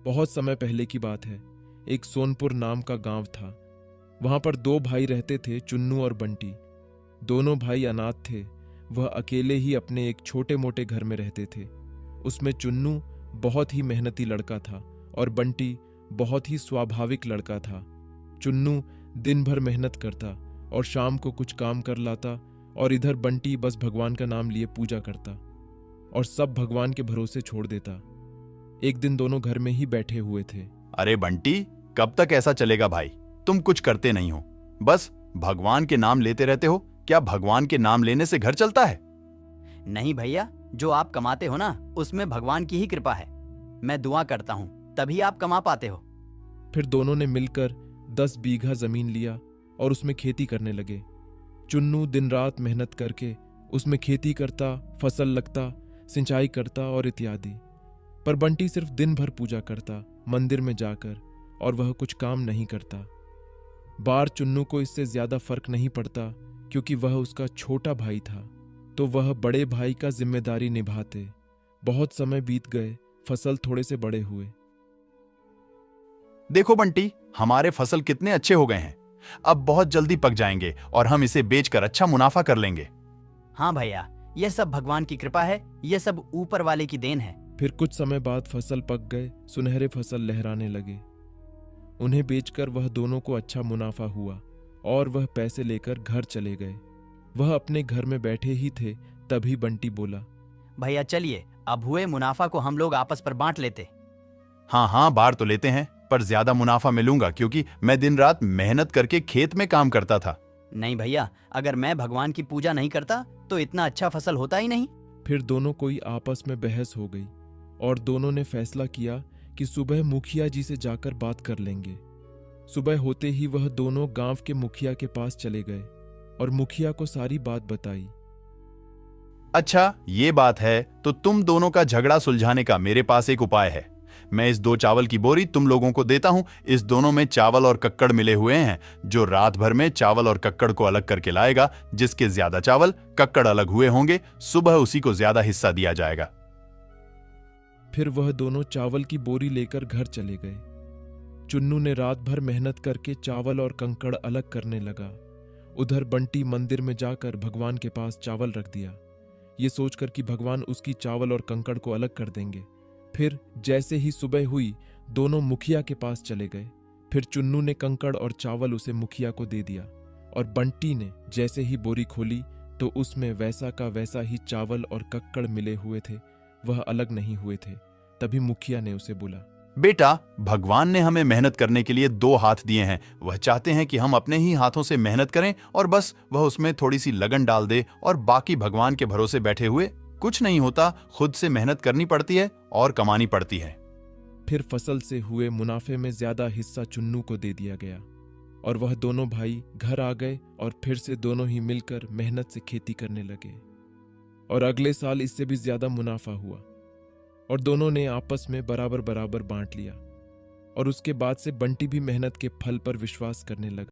बहुत समय पहले की बात है। एक सोनपुर नाम का गांव था। वहां पर दो भाई रहते थे, चुन्नू और बंटी। दोनों भाई अनाथ थे। वह अकेले ही अपने एक छोटे मोटे घर में रहते थे। उसमें चुन्नू बहुत ही मेहनती लड़का था और बंटी बहुत ही स्वाभाविक लड़का था। चुन्नू दिन भर मेहनत करता और शाम को कुछ काम कर लाता, और इधर बंटी बस भगवान का नाम लिए पूजा करता और सब भगवान के भरोसे छोड़ देता। एक दिन दोनों घर में ही बैठे हुए थे। अरे बंटी, कब तक ऐसा चलेगा भाई? तुम कुछ करते नहीं हो, बस भगवान के नाम लेते रहते हो। क्या भगवान के नाम लेने से घर चलता है? नहीं भैया, जो आप कमाते हो ना, उसमें भगवान की ही कृपा है। मैं दुआ करता हूँ तभी आप कमा पाते हो। फिर दोनों ने मिलकर 10 बीघा जमीन लिया और उसमें खेती करने लगे। चुन्नू दिन रात मेहनत करके उसमें खेती करता, फसल लगता, सिंचाई करता और इत्यादि। पर बंटी सिर्फ दिन भर पूजा करता मंदिर में जाकर, और वह कुछ काम नहीं करता। बार चुन्नू को इससे ज्यादा फर्क नहीं पड़ता, क्योंकि वह उसका छोटा भाई था, तो वह बड़े भाई का जिम्मेदारी निभाते। बहुत समय बीत गए, फसल थोड़े से बड़े हुए। देखो बंटी, हमारे फसल कितने अच्छे हो गए हैं। अब बहुत जल्दी पक जाएंगे और हम इसे बेचकर अच्छा मुनाफा कर लेंगे। हाँ भैया, यह सब भगवान की कृपा है, यह सब ऊपर वाले की देन है। फिर कुछ समय बाद फसल पक गए, सुनहरे फसल लहराने लगे। उन्हें बेचकर वह दोनों को अच्छा मुनाफा हुआ और वह पैसे लेकर घर चले गए। वह अपने घर में बैठे ही थे, तभी बंटी बोला, भैया चलिए, अब हुए मुनाफा को हम लोग आपस पर बांट लेते। हाँ हाँ, बार तो लेते हैं, पर ज्यादा मुनाफा मिलूंगा क्योंकि मैं दिन रात मेहनत करके खेत में काम करता था। नहीं भैया, अगर मैं भगवान की पूजा नहीं करता तो इतना अच्छा फसल होता ही नहीं। फिर दोनों कोई आपस में बहस हो गई और दोनों ने फैसला किया कि सुबह मुखिया जी से जाकर बात कर लेंगे। सुबह होते ही वह दोनों गांव के मुखिया के पास चले गए और मुखिया को सारी बात बताई। अच्छा, ये बात है, तो तुम दोनों का झगड़ा सुलझाने का मेरे पास एक उपाय है। मैं इस 2 चावल की बोरी तुम लोगों को देता हूं। इस दोनों में चावल और कक्कड़ मिले हुए हैं। जो रात भर में चावल और कक्कड़ को अलग करके लाएगा, जिसके ज्यादा चावल कक्कड़ अलग हुए होंगे, सुबह उसी को ज्यादा हिस्सा दिया जाएगा। फिर वह दोनों चावल की बोरी लेकर घर चले गए। चुन्नू ने रात भर मेहनत करके चावल और कंकड़ अलग करने लगा। उधर बंटी मंदिर में जाकर भगवान के पास चावल रख दिया, ये सोचकर कि भगवान उसकी चावल और कंकड़ को अलग कर देंगे। फिर जैसे ही सुबह हुई, दोनों मुखिया के पास चले गए। फिर चुन्नू ने कंकड़ और चावल उसे मुखिया को दे दिया, और बंटी ने जैसे ही बोरी खोली तो उसमें वैसा का वैसा ही चावल और कक्कड़ मिले हुए थे, वह अलग नहीं हुए थे। तभी मुखिया ने उसे बोला, बेटा, भगवान ने हमें मेहनत करने के लिए 2 हाथ दिए हैं। वह चाहते हैं कि हम अपने ही हाथों से मेहनत करें और बस वह उसमें थोड़ी सी लगन डाल दे, और बाकी भगवान के भरोसे बैठे हुए कुछ नहीं होता। खुद से मेहनत करनी पड़ती है और कमानी पड़ती है। फिर फसल से हुए मुनाफे में ज्यादा हिस्सा चुन्नू को दे दिया गया और वह दोनों भाई घर आ गए और फिर से दोनों ही मिलकर मेहनत से खेती करने लगे। और अगले साल इससे भी ज्यादा मुनाफा हुआ और दोनों ने आपस में बराबर बराबर बांट लिया। और उसके बाद से बंटी भी मेहनत के फल पर विश्वास करने लगा।